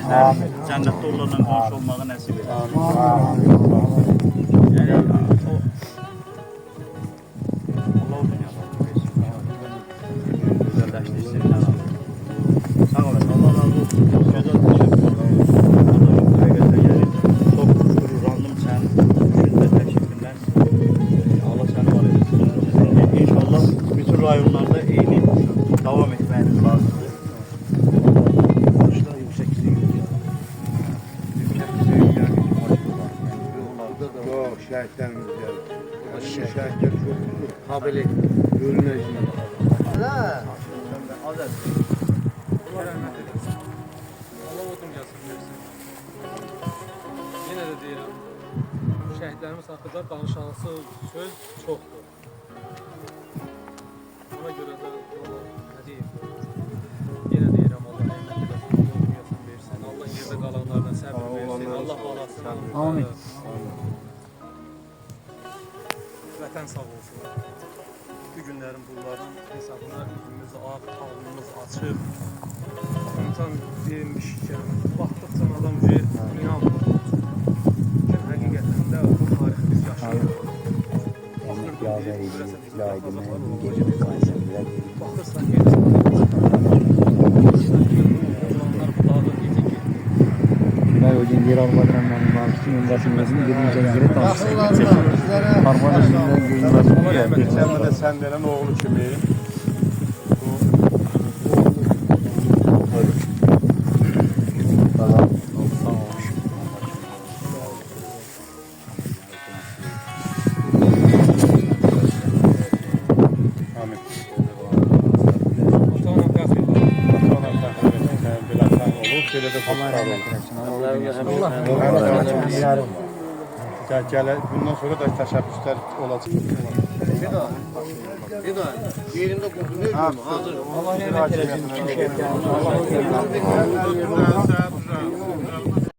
cənnətdə onlarla qonşu olmağı nəsib edir. Yəni, Allah o dünyada gözəlləşdirsin. Sağ olasın, Allah razı olsun. Gözəl təşəkkür ederim. Həqiqətən yəni, çox qürurlandım sənin düşüncə təşəkkürlər. Allah səni var edesin. İnşallah bütün rayonlarda eyni davam etməyiniz lazımdır. Başlar yüksekliği gidiyor. Yüksekliği yani Yok, şəhidlərimiz gəldi. Şəhidlər çox habili görünəcək. Azər. Allah rəhmət edilsin. Allah odun gəlsin, versin. Yenə də deyirəm, şəhidlərimiz haqqında danışansı söz çoxdur. Ona görə də nə deyim, yenə deyirəm, Allah rəhmət edilsin, odun gəlsin, versin. Allah yerdə qalanlardan səbir versin, Allah balasını. Amin. Vətən sağ olsun. Bu günlərin bunların hesabına üzümüz ağ, alnımız açıq. İnsan deyilmişkən, baxdıqca adam inanmır. Həqiqətən də bu tarix biz yaşayırıq. Baxırsan, Hocam yer almadan ben Marks'ın yönlendirmesini birinci kere tanıştım. Harman işinden görünmez. Sen de senden oğlu kimi? Bundan sonra da təşəbbüslər olacaq. Bir daha yerinde kurtuluyor mu? Hazır. Allah rahmet eylesin. Allah